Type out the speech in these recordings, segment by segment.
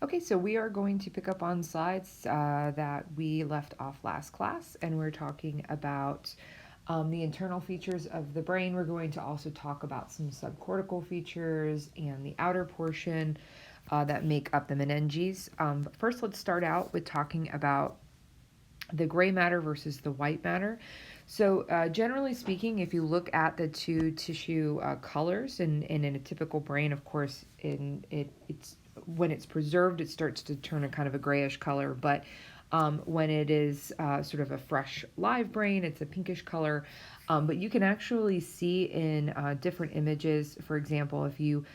Okay, so we are going to pick up on slides that we left off last class, and we're talking about the internal features of the brain. We're going to also talk about some subcortical features and the outer portion that make up the meninges. But first, let's start out with talking about the gray matter versus the white matter. So, generally speaking, if you look at the two tissue colors in a typical brain, of course, it's when it's preserved, it starts to turn a kind of a grayish color. But when it is sort of a fresh live brain, it's a pinkish color. But you can actually see in different images, for example, if you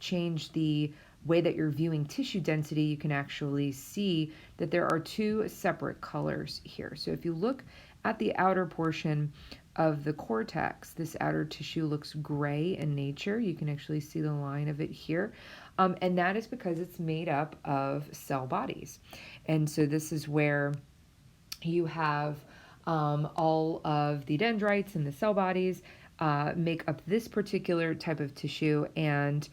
change the way that you're viewing tissue density, you can actually see that there are two separate colors here. So if you look at the outer portion of the cortex, this outer tissue looks gray in nature. You can actually see the line of it here. And that is because it's made up of cell bodies. And so this is where you have all of the dendrites and the cell bodies make up this particular type of tissue, and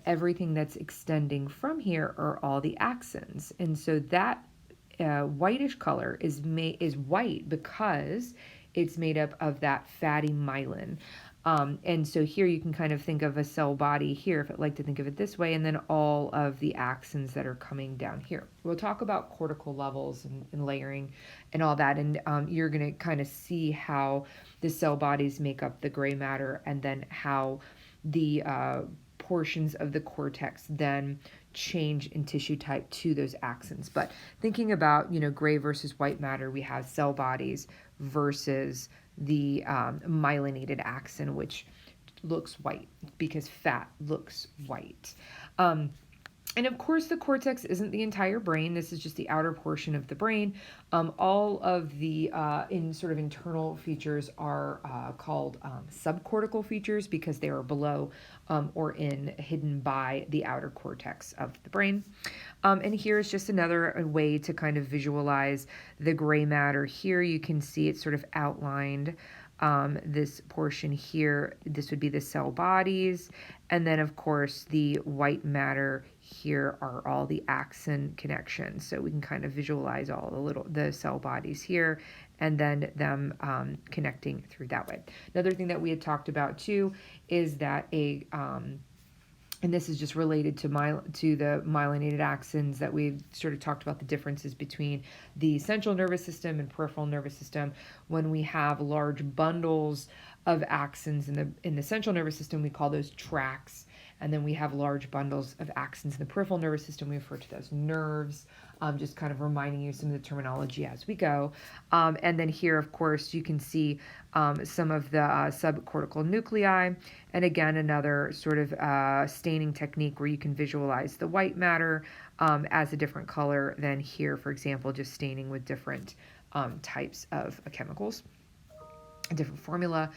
everything that's extending from here are all the axons. And so that whitish color is white because it's made up of that fatty myelin. And so here you can kind of think of a cell body here, if I'd like to think of it this way, and then all of the axons that are coming down here. We'll talk about cortical levels and layering and all that, and you're going to kind of see how the cell bodies make up the gray matter, and then how the portions of the cortex then change in tissue type to those axons. But thinking about, gray versus white matter, we have cell bodies versus the myelinated axon, which looks white because fat looks white. And of course, the cortex isn't the entire brain. This is just the outer portion of the brain. All of the in sort of internal features are called subcortical features because they are below or hidden by the outer cortex of the brain. And here is just another way to kind of visualize the gray matter. Here you can see it sort of outlined. This portion here, this would be the cell bodies, and then of course the white matter here are all the axon connections. So we can kind of visualize all the cell bodies here, and then them connecting through that way. Another thing that we had talked about too is that and this is just related to the myelinated axons, that we've sort of talked about the differences between the central nervous system and peripheral nervous system. When we have large bundles of axons in the central nervous system, we call those tracts. And then we have large bundles of axons in the peripheral nervous system. We refer to those nerves. Just kind of reminding you some of the terminology as we go. And then here, of course, you can see some of the subcortical nuclei. And again, another sort of staining technique where you can visualize the white matter as a different color than here, for example, just staining with different types of chemicals. A different formula.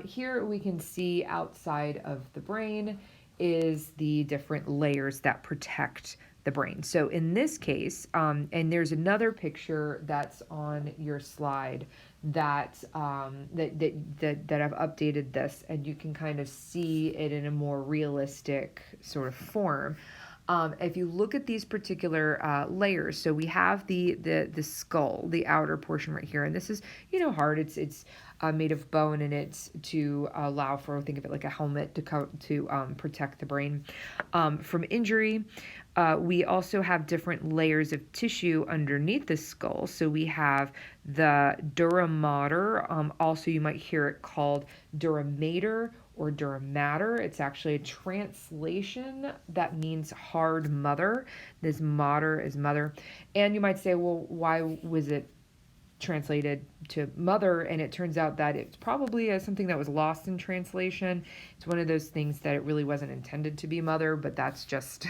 Here we can see outside of the brain is the different layers that protect the brain. So in this case, and there's another picture that's on your slide that that I've updated this, and you can kind of see it in a more realistic sort of form. If you look at these particular layers, so we have the skull, the outer portion right here, and this is hard. It's made of bone, and it's to allow for, think of it like a helmet to protect the brain from injury. We also have different layers of tissue underneath the skull. So we have the dura mater. Also, you might hear it called dura mater or dura mater. It's actually a translation that means hard mother. This mater is mother. And you might say, well, why was it translated to mother? And it turns out that it's probably something that was lost in translation. It's one of those things that it really wasn't intended to be mother, but that's just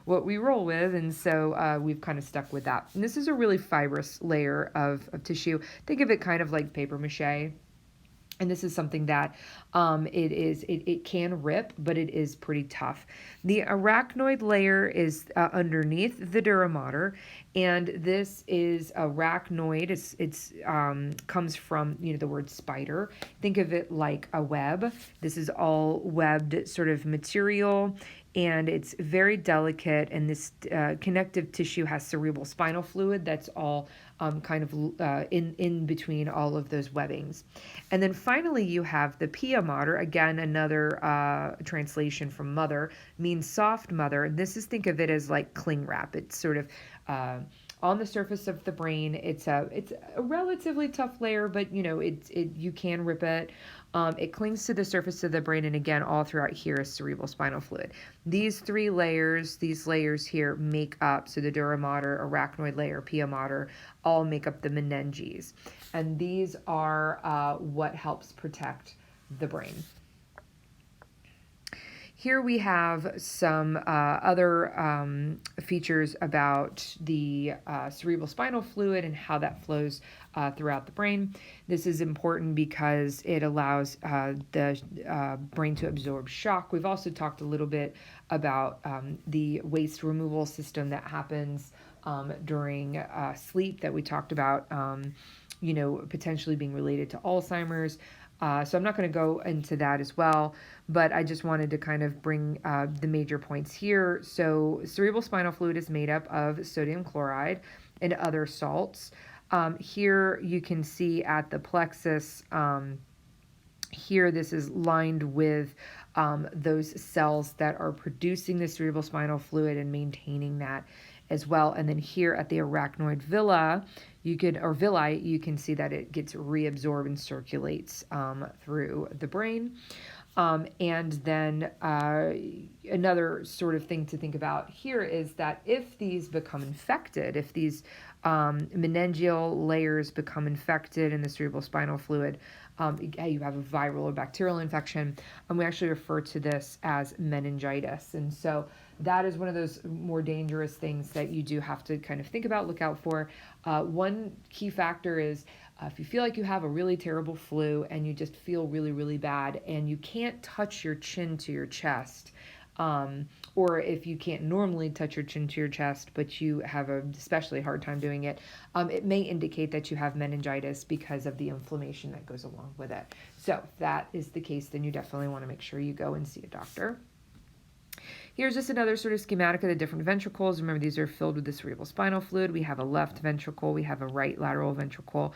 what we roll with. And so we've kind of stuck with that. And this is a really fibrous layer of tissue. Think of it kind of like paper mache. And this is something that it can rip, but it is pretty tough. The arachnoid layer is underneath the dura mater, and this is arachnoid. It's comes from the word spider. Think of it like a web. This is all webbed sort of material. and it's very delicate, and this connective tissue has cerebrospinal fluid that's all kind of in between all of those webbings. And then finally you have the pia mater, again another translation from mother, means soft mother. This is, think of it as like cling wrap. It's sort of on the surface of the brain. It's a relatively tough layer, but you can rip it. It clings to the surface of the brain, and again, all throughout here is cerebrospinal fluid. These layers here make up, so the dura mater, arachnoid layer, pia mater, all make up the meninges. And these are what helps protect the brain. Here we have some other features about the cerebrospinal fluid and how that flows throughout the brain. This is important because it allows the brain to absorb shock. We've also talked a little bit about the waste removal system that happens during sleep that we talked about, potentially being related to Alzheimer's. So I'm not going to go into that as well, but I just wanted to kind of bring the major points here. So cerebrospinal fluid is made up of sodium chloride and other salts. Here you can see at the plexus, here this is lined with those cells that are producing the cerebrospinal fluid and maintaining that as well. And then here at the arachnoid villi, you can see that it gets reabsorbed and circulates through the brain. And then another sort of thing to think about here is that if these become infected, if these meningeal layers become infected in the cerebrospinal fluid, you have a viral or bacterial infection, and we actually refer to this as meningitis. And so that is one of those more dangerous things that you do have to kind of think about, look out for. One key factor is if you feel like you have a really terrible flu and you just feel really, really bad and you can't touch your chin to your chest, or if you can't normally touch your chin to your chest, but you have a especially hard time doing it, it may indicate that you have meningitis because of the inflammation that goes along with it. So if that is the case, then you definitely want to make sure you go and see a doctor. Here's just another sort of schematic of the different ventricles. Remember, these are filled with the cerebrospinal fluid. We have a left ventricle. We have a right lateral ventricle.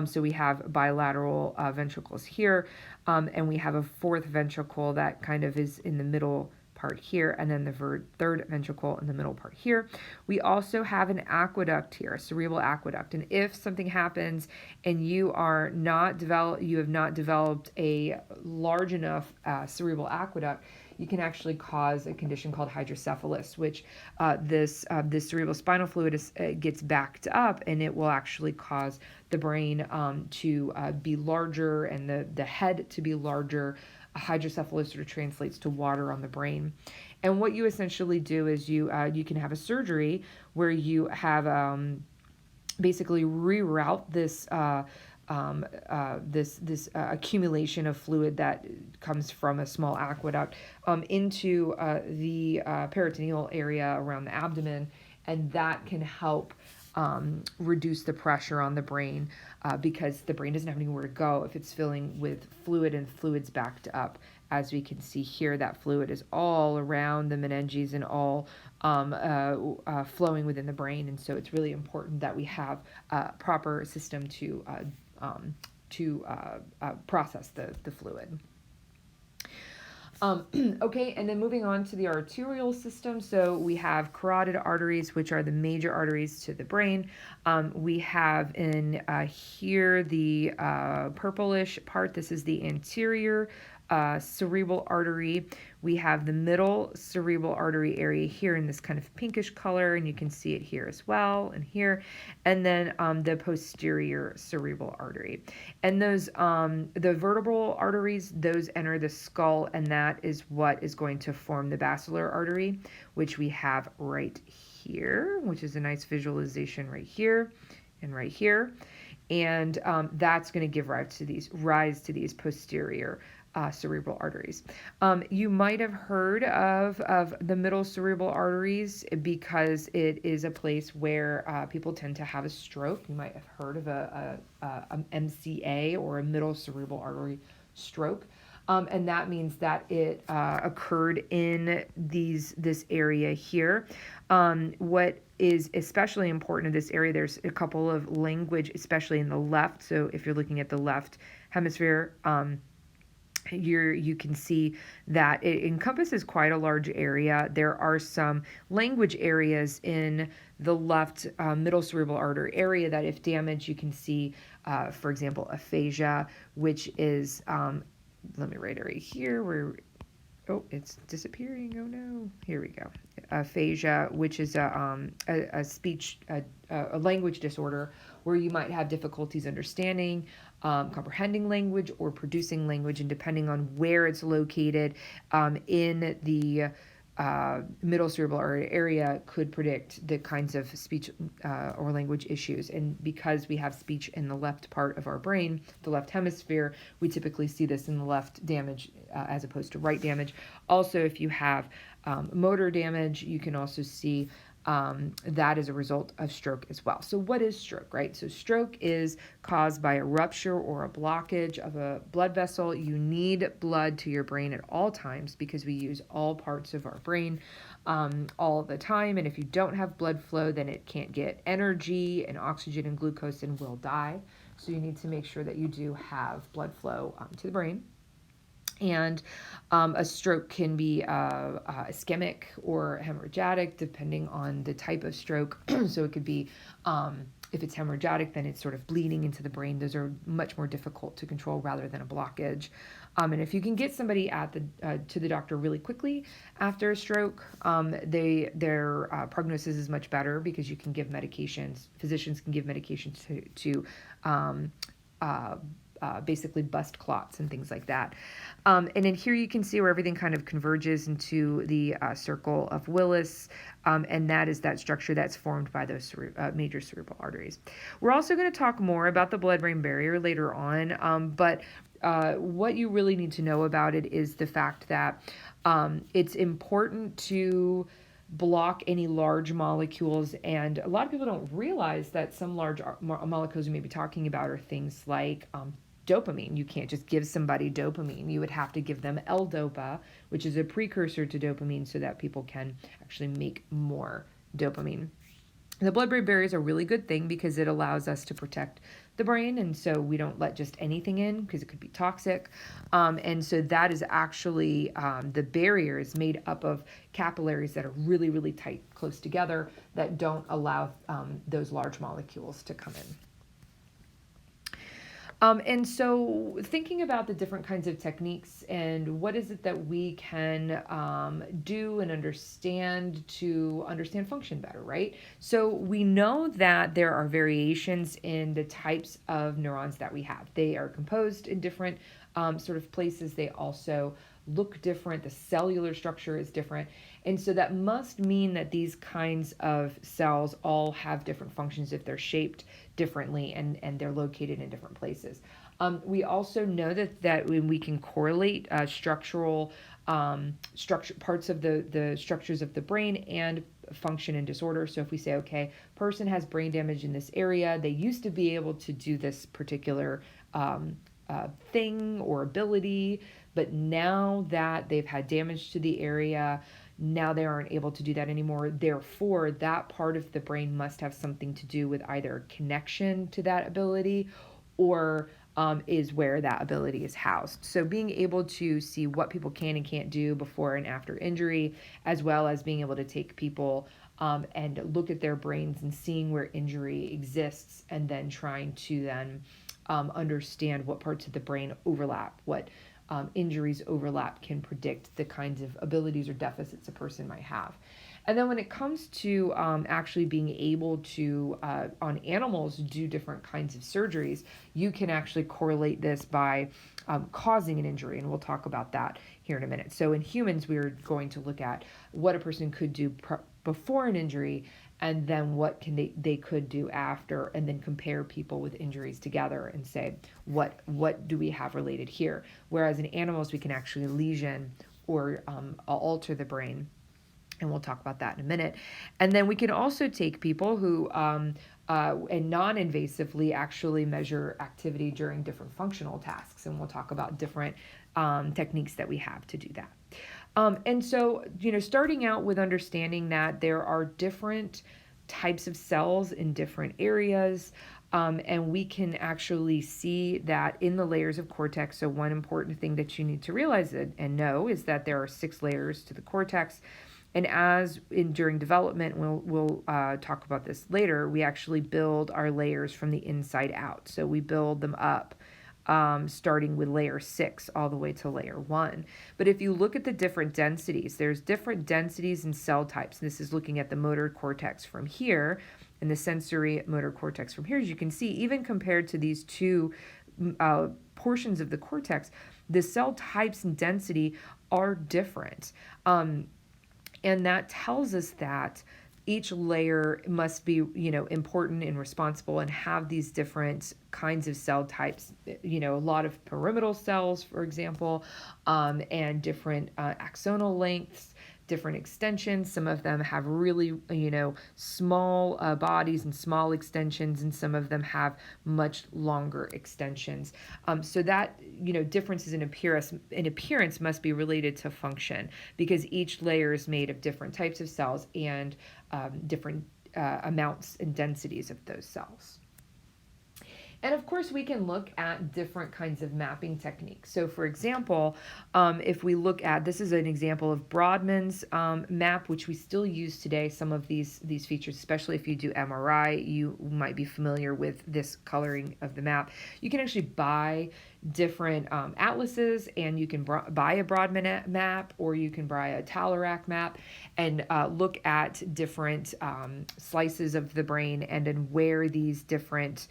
So we have bilateral ventricles here. And we have a fourth ventricle that kind of is in the middle part here, and then the third ventricle in the middle part here. We also have an aqueduct here, a cerebral aqueduct. And if something happens and you have not developed a large enough cerebral aqueduct, you can actually cause a condition called hydrocephalus, which this cerebrospinal fluid gets backed up, and it will actually cause the brain to be larger and the head to be larger. Hydrocephalus sort of translates to water on the brain. And what you essentially do is you can have a surgery where you have basically reroute this this accumulation of fluid that comes from a small aqueduct into the peritoneal area around the abdomen, and that can help reduce the pressure on the brain because the brain doesn't have anywhere to go if it's filling with fluid and fluid's backed up. As we can see here, that fluid is all around the meninges and all flowing within the brain, and so it's really important that we have a proper system to process the fluid. Okay, and then moving on to the arterial system. So we have carotid arteries, which are the major arteries to the brain. We have in here the purplish part. This is the anterior cerebral artery. We have the middle cerebral artery area here in this kind of pinkish color, and you can see it here as well, and here, and then the posterior cerebral artery. And those, the vertebral arteries, those enter the skull, and that is what is going to form the basilar artery, which we have right here, which is a nice visualization right here and right here. And that's going to give rise to these posterior cerebral arteries. You might have heard of the middle cerebral arteries because it is a place where people tend to have a stroke. You might have heard of a MCA, or a middle cerebral artery stroke. And that means that it occurred in this area here. What is especially important in this area, there's a couple of language, especially in the left. So if you're looking at the left hemisphere, you can see that it encompasses quite a large area. There are some language areas in the left middle cerebral artery area that if damaged, you can see, for example, aphasia, which is, let me write it right here, where, oh, it's disappearing, oh no, here we go. Aphasia, which is a speech, a language disorder where you might have difficulties understanding, comprehending language or producing language, and depending on where it's located in the middle cerebral area could predict the kinds of speech or language issues. And because we have speech in the left part of our brain, the left hemisphere, we typically see this in the left damage as opposed to right damage. Also, if you have motor damage, you can also see that is a result of stroke as well. So what is stroke, right? So stroke is caused by a rupture or a blockage of a blood vessel. You need blood to your brain at all times because we use all parts of our brain all the time. And if you don't have blood flow, then it can't get energy and oxygen and glucose and will die. So you need to make sure that you do have blood flow to the brain. And a stroke can be ischemic or hemorrhagic, depending on the type of stroke. So it could be, if it's hemorrhagic, then it's sort of bleeding into the brain. Those are much more difficult to control rather than a blockage. And if you can get somebody to the doctor really quickly after a stroke, their prognosis is much better because you can give medications. Physicians can give medications to basically bust clots and things like that. And then here you can see where everything kind of converges into the circle of Willis, and that is that structure that's formed by those major cerebral arteries. We're also going to talk more about the blood-brain barrier later on, but what you really need to know about it is the fact that it's important to block any large molecules, and a lot of people don't realize that some large molecules we may be talking about are things like dopamine. You can't just give somebody dopamine. You would have to give them L-DOPA, which is a precursor to dopamine, so that people can actually make more dopamine. The blood-brain barrier is a really good thing because it allows us to protect the brain, and so we don't let just anything in because it could be toxic. And so that is actually, the barrier is made up of capillaries that are really, really tight, close together, that don't allow those large molecules to come in. And so thinking about the different kinds of techniques and what is it that we can do and understand to understand function better, right? So we know that there are variations in the types of neurons that we have. They are composed in different sort of places. They also look different. The cellular structure is different. And so that must mean that these kinds of cells all have different functions if they're shaped differently and they're located in different places. We also know that when we can correlate structural parts of the structures of the brain and function and disorder. So if we say, okay, person has brain damage in this area, they used to be able to do this particular thing or ability, but now that they've had damage to the area, now they aren't able to do that anymore. Therefore, that part of the brain must have something to do with either connection to that ability or is where that ability is housed. So being able to see what people can and can't do before and after injury, as well as being able to take people and look at their brains and seeing where injury exists, and then trying to then understand what parts of the brain overlap, what injuries overlap, can predict the kinds of abilities or deficits a person might have. And then when it comes to actually being able to, on animals, do different kinds of surgeries, you can actually correlate this by causing an injury, and we'll talk about that here in a minute. So in humans, we're going to look at what a person could do before an injury, and then what can they could do after, and then compare people with injuries together and say, what do we have related here? Whereas in animals, we can actually lesion or alter the brain. And we'll talk about that in a minute. And then we can also take people who, and non-invasively actually measure activity during different functional tasks. And we'll talk about different techniques that we have to do that. And so, starting out with understanding that there are different types of cells in different areas, and we can actually see that in the layers of cortex. So one important thing that you need to realize and know is that there are 6 layers to the cortex. And during development, we'll talk about this later, we actually build our layers from the inside out. So we build them up, starting with layer 6 all the way to layer 1. But if you look at the different densities, there's different densities and cell types. This is looking at the motor cortex from here and the sensory motor cortex from here. As you can see, even compared to these two portions of the cortex, the cell types and density are different. And that tells us that each layer must be, important and responsible and have these different kinds of cell types, a lot of pyramidal cells, for example, and different axonal lengths, different extensions. Some of them have really, small bodies and small extensions, and some of them have much longer extensions. So that, differences in appearance must be related to function, because each layer is made of different types of cells and different amounts and densities of those cells. And of course, we can look at different kinds of mapping techniques. So for example, if we look at, this is an example of Brodmann's map, which we still use today. Some of these features, especially if you do MRI, you might be familiar with this coloring of the map. You can actually buy different atlases, and you can buy a Brodmann map, or you can buy a Talairac map, and look at different slices of the brain, and then where these different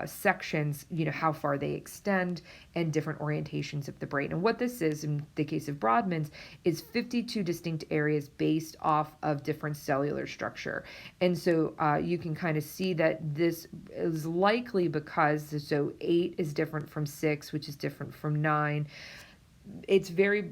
sections, how far they extend, and different orientations of the brain. And what this is, in the case of Brodmann's, is 52 distinct areas based off of different cellular structure. And so you can kind of see that this is likely because, so 8 is different from 6, which is different from 9. It's very,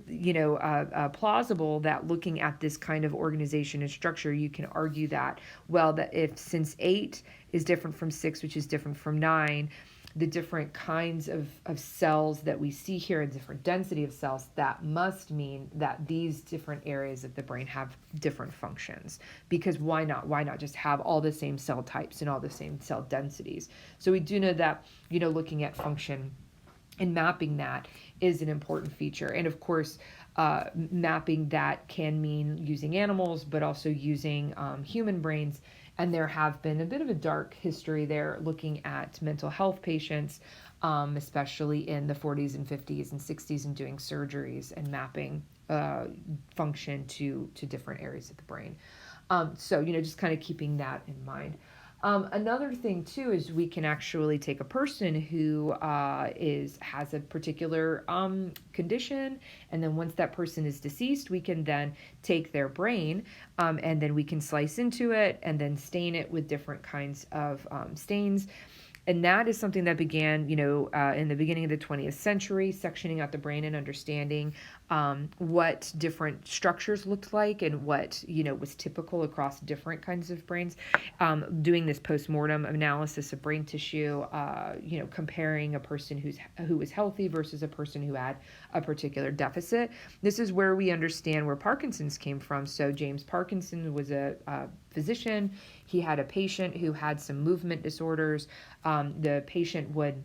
plausible that looking at this kind of organization and structure, you can argue that, well, that since 8 is different from 6, which is different from 9, the different kinds of cells that we see here, a different density of cells, that must mean that these different areas of the brain have different functions. Because why not? Why not just have all the same cell types and all the same cell densities? So we do know that, looking at function and mapping that is an important feature. And of course, mapping that can mean using animals, but also using human brains. And there have been a bit of a dark history there looking at mental health patients, especially in the 40s and 50s and 60s, and doing surgeries and mapping function to different areas of the brain. So, just kind of keeping that in mind. Another thing too is we can actually take a person who has a particular condition, and then once that person is deceased, we can then take their brain, and then we can slice into it and then stain it with different kinds of stains. And that is something that began, in the beginning of the 20th century, sectioning out the brain and understanding what different structures looked like and what, was typical across different kinds of brains. Doing this postmortem analysis of brain tissue, comparing a person who was healthy versus a person who had a particular deficit. This is where we understand where Parkinson's came from. So James Parkinson was a physician. He had a patient who had some movement disorders. The patient would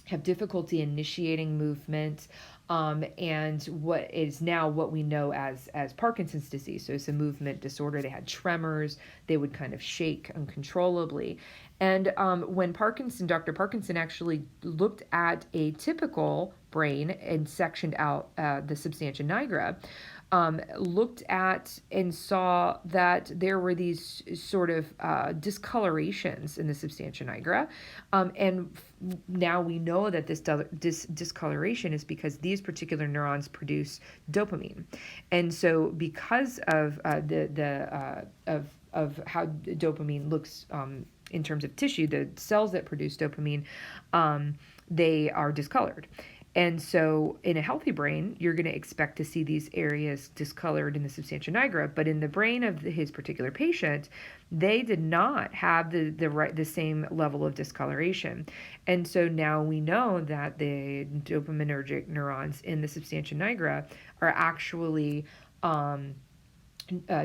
have difficulty initiating movement, and what is now what we know as Parkinson's disease. So it's a movement disorder. They had tremors. They would kind of shake uncontrollably. And when Dr. Parkinson actually looked at a typical brain and sectioned out the substantia nigra, looked at and saw that there were these sort of discolorations in the substantia nigra. Now we know that this discoloration is because these particular neurons produce dopamine. And so because of of how dopamine looks in terms of tissue, the cells that produce dopamine, they are discolored. And so in a healthy brain, you're going to expect to see these areas discolored in the substantia nigra, but in the brain of his particular patient, they did not have the same level of discoloration. And so now we know that the dopaminergic neurons in the substantia nigra are actually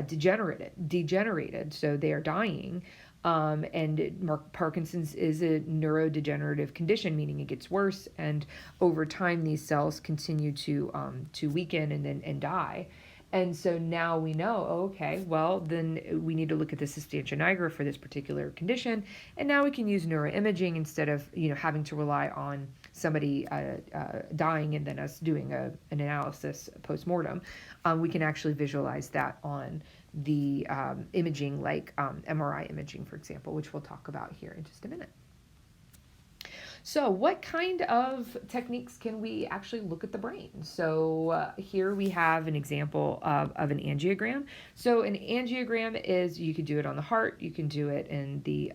degenerated, so they are dying. And Parkinson's is a neurodegenerative condition, meaning it gets worse, and over time these cells continue to weaken and die. And so now we know, okay, well, then we need to look at the substantia nigra for this particular condition. And now we can use neuroimaging instead of, having to rely on somebody dying and then us doing an analysis post-mortem. We can actually visualize that on the imaging, like MRI imaging, for example, which we'll talk about here in just a minute. So what kind of techniques can we actually look at the brain? So here we have an example of an angiogram. So an angiogram is, you could do it on the heart, you can do it in the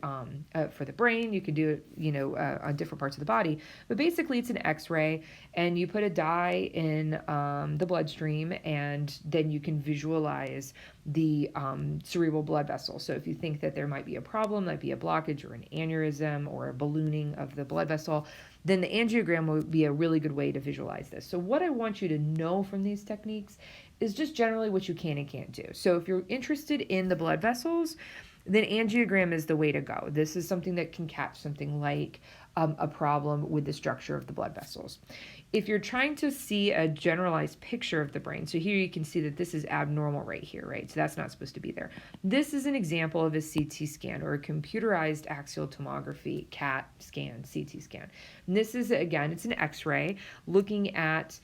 for the brain, you can do it, on different parts of the body. But basically it's an X-ray, and you put a dye in the bloodstream, and then you can visualize the cerebral blood vessel. So if you think that there might be a problem, might be a blockage or an aneurysm or a ballooning of the blood vessel, then the angiogram would be a really good way to visualize this. So what I want you to know from these techniques is just generally what you can and can't do. So if you're interested in the blood vessels, then angiogram is the way to go. This is something that can catch something like a problem with the structure of the blood vessels. If you're trying to see a generalized picture of the brain, so here you can see that this is abnormal right here, right? So that's not supposed to be there. This is an example of a CT scan, or a computerized axial tomography CAT scan, CT scan. And this is, again, it's an X-ray looking at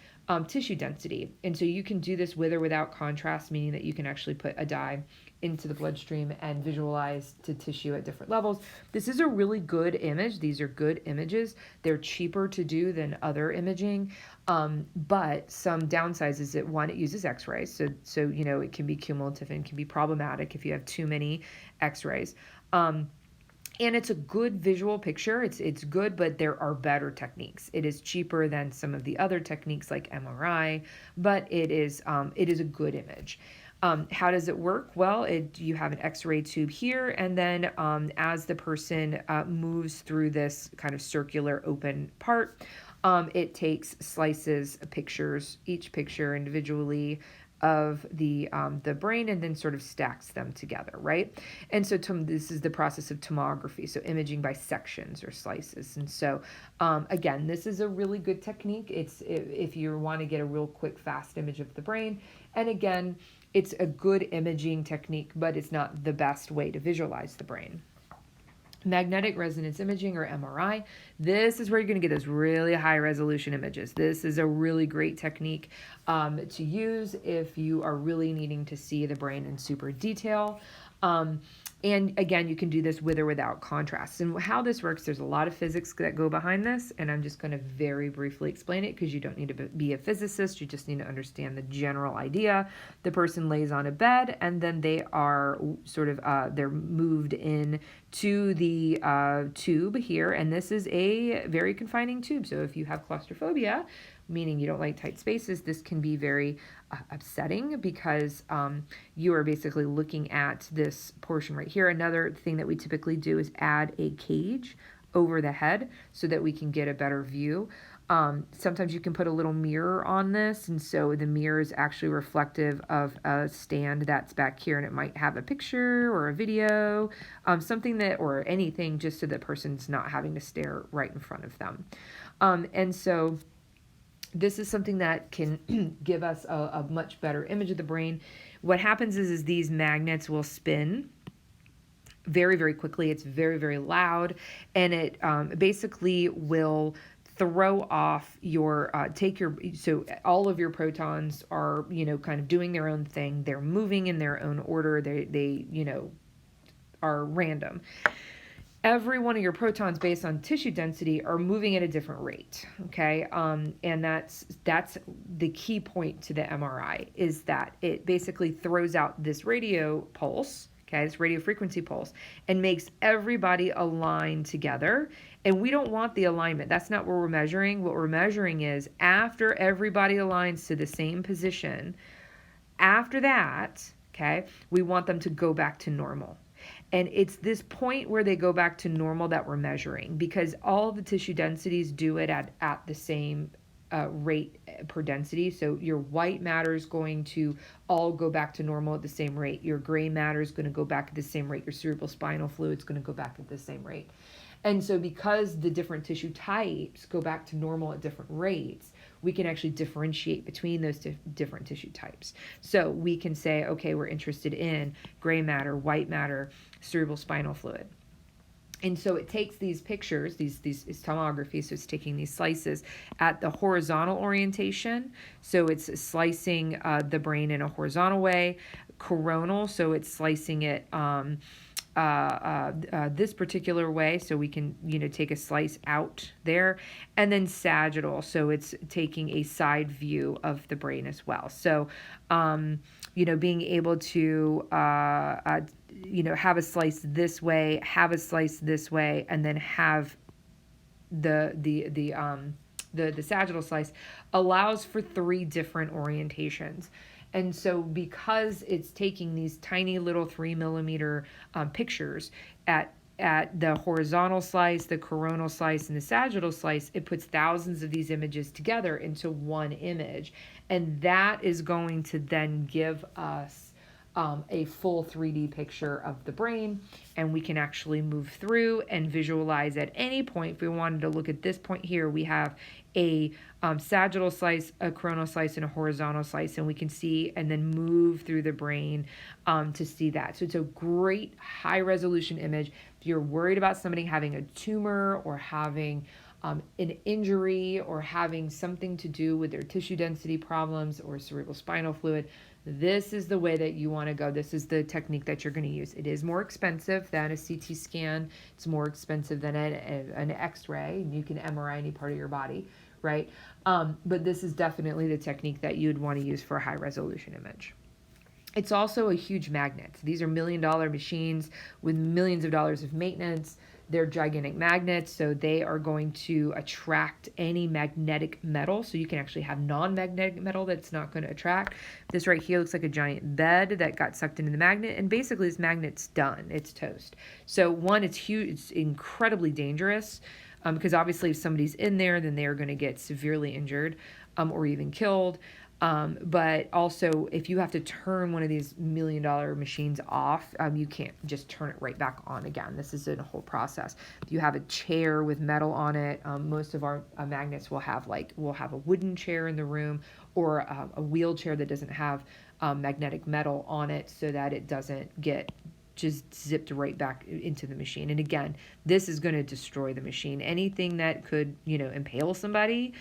tissue density. And so you can do this with or without contrast, meaning that you can actually put a dye into the bloodstream and visualize to tissue at different levels. This is a really good image. These are good images. They're cheaper to do than other imaging, but some downsides is that, one, it uses X-rays, so it can be cumulative and can be problematic if you have too many X-rays. And it's a good visual picture. It's good, but there are better techniques. It is cheaper than some of the other techniques like MRI, but it is a good image. How does it work? Well, you have an X-ray tube here, and then as the person moves through this kind of circular open part, it takes slices, pictures, each picture individually of the brain, and then sort of stacks them together, right? And so this is the process of tomography, so imaging by sections or slices. And so again, this is a really good technique. It's if you want to get a real quick, fast image of the brain. And again, it's a good imaging technique, but it's not the best way to visualize the brain. Magnetic resonance imaging, or MRI, this is where you're going to get those really high resolution images. This is a really great technique to use if you are really needing to see the brain in super detail. And again, you can do this with or without contrast. And how this works, there's a lot of physics that go behind this, and I'm just going to very briefly explain it because you don't need to be a physicist. You just need to understand the general idea. The person lays on a bed, and then they are they're moved in to the tube here, and this is a very confining tube. So if you have claustrophobia, meaning you don't like tight spaces, this can be very upsetting because you are basically looking at this portion right here. Another thing that we typically do is add a cage over the head so that we can get a better view. Sometimes you can put a little mirror on this, and so the mirror is actually reflective of a stand that's back here, and it might have a picture or a video, something or anything, just so that person's not having to stare right in front of them. And so this is something that can give us a much better image of the brain. What happens is these magnets will spin very, very quickly. It's very, very loud, and it basically will throw off so all of your protons are, kind of doing their own thing. They're moving in their own order. They are random. Every one of your protons based on tissue density are moving at a different rate, okay? And that's the key point to the MRI, is that it basically throws out this radio pulse, okay, this radio frequency pulse, and makes everybody align together. And we don't want the alignment. That's not what we're measuring. What we're measuring is after everybody aligns to the same position, after that, okay, we want them to go back to normal. And it's this point where they go back to normal that we're measuring, because all the tissue densities do it at the same rate per density. So your white matter is going to all go back to normal at the same rate. Your gray matter is going to go back at the same rate. Your cerebrospinal fluid is going to go back at the same rate. And so because the different tissue types go back to normal at different rates, we can actually differentiate between those different tissue types. So we can say, okay, we're interested in gray matter, white matter, cerebrospinal fluid. And so it takes these pictures, these is tomography, so it's taking these slices at the horizontal orientation. So it's slicing the brain in a horizontal way. Coronal, so it's slicing it this particular way, so we can take a slice out there. And then sagittal, so it's taking a side view of the brain as well. So being able to have a slice this way, have a slice this way, and then have the sagittal slice allows for 3 different orientations. And so because it's taking these tiny little 3 millimeter pictures at the horizontal slice, the coronal slice, and the sagittal slice, it puts thousands of these images together into one image. And that is going to then give us a full 3D picture of the brain, and we can actually move through and visualize at any point. If we wanted to look at this point here, we have a sagittal slice, a coronal slice, and a horizontal slice, and we can see and then move through the brain to see that. So it's a great high resolution image. If you're worried about somebody having a tumor or having an injury or having something to do with their tissue density problems or cerebrospinal fluid, this is the way that you want to go. This is the technique that you're going to use. It is more expensive than a CT scan. It's more expensive than an X-ray. You can MRI any part of your body, right? But this is definitely the technique that you'd want to use for a high resolution image. It's also a huge magnet. These are $1 million machines with millions of dollars of maintenance. They're gigantic magnets, so they are going to attract any magnetic metal. So you can actually have non-magnetic metal that's not going to attract. This right here looks like a giant bed that got sucked into the magnet, and basically this magnet's done. It's toast. So one, it's huge. It's incredibly dangerous because obviously if somebody's in there, then they are going to get severely injured or even killed. But also, if you have to turn one of these $1 million machines off, you can't just turn it right back on again. This is a whole process. If you have a chair with metal on it, most of our magnets will have a wooden chair in the room or a wheelchair that doesn't have magnetic metal on it, so that it doesn't get just zipped right back into the machine. And again, this is going to destroy the machine. Anything that could, impale somebody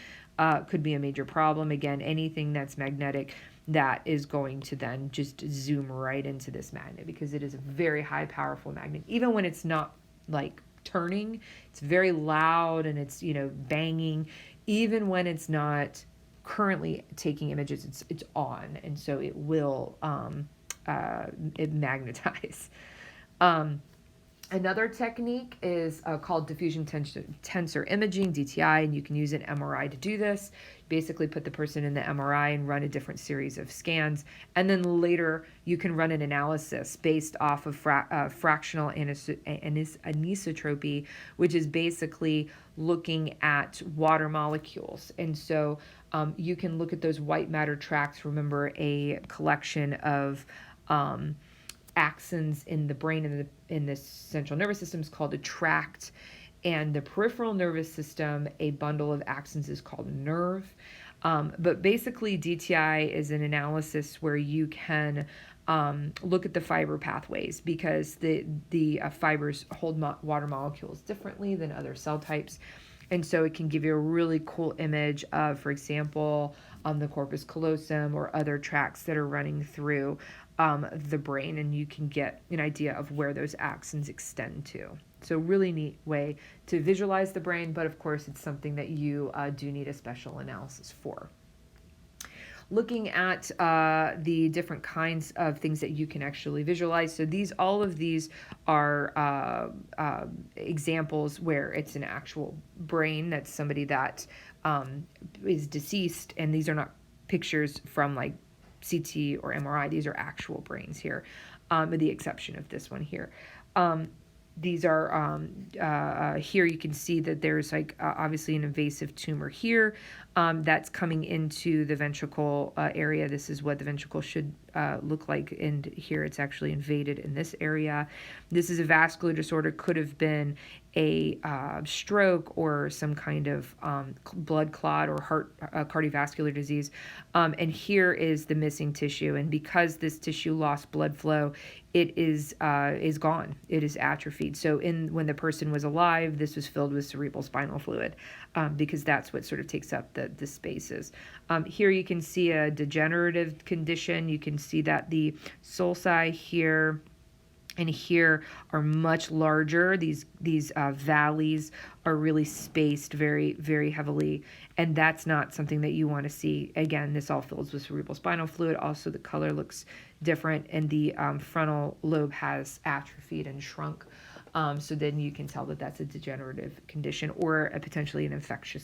could be a major problem. Again, anything that's magnetic, that is going to then just zoom right into this magnet, because it is a very high powerful magnet. Even when it's not like turning, it's very loud and it's banging. Even when it's not currently taking images, it's on, and so it will it magnetize. Another technique is called diffusion tensor imaging, DTI, and you can use an MRI to do this. Basically put the person in the MRI and run a different series of scans, and then later you can run an analysis based off of fractional anisotropy, which is basically looking at water molecules. And so you can look at those white matter tracts. Remember, a collection of axons in the brain and in the central nervous system is called a tract, and the peripheral nervous system, a bundle of axons, is called a nerve. But basically, DTI is an analysis where you can look at the fiber pathways, because the fibers hold water molecules differently than other cell types. And so it can give you a really cool image of, for example, the corpus callosum or other tracts that are running through the brain, and you can get an idea of where those axons extend to. So really neat way to visualize the brain, but of course it's something that you do need a special analysis for. looking at the different kinds of things that you can actually visualize. So all of these are examples where it's an actual brain. That's somebody that is deceased, and these are not pictures from like CT or MRI. These are actual brains here, with the exception of this one here. These are here you can see that there's like obviously an invasive tumor here that's coming into the ventricle area. This is what the ventricle should look like, and here it's actually invaded in this area. This is a vascular disorder, could have been a stroke or some kind of blood clot or heart cardiovascular disease. And here is the missing tissue, and because this tissue lost blood flow, it is gone. It is atrophied. So when the person was alive, this was filled with cerebrospinal fluid, because that's what sort of takes up the spaces. Here you can see a degenerative condition. You can see that the sulci here and here are much larger. These valleys are really spaced very, very heavily, and that's not something that you want to see. Again, this all fills with cerebrospinal fluid. Also, the color looks different, and the frontal lobe has atrophied and shrunk. So then you can tell that that's a degenerative condition or potentially an infectious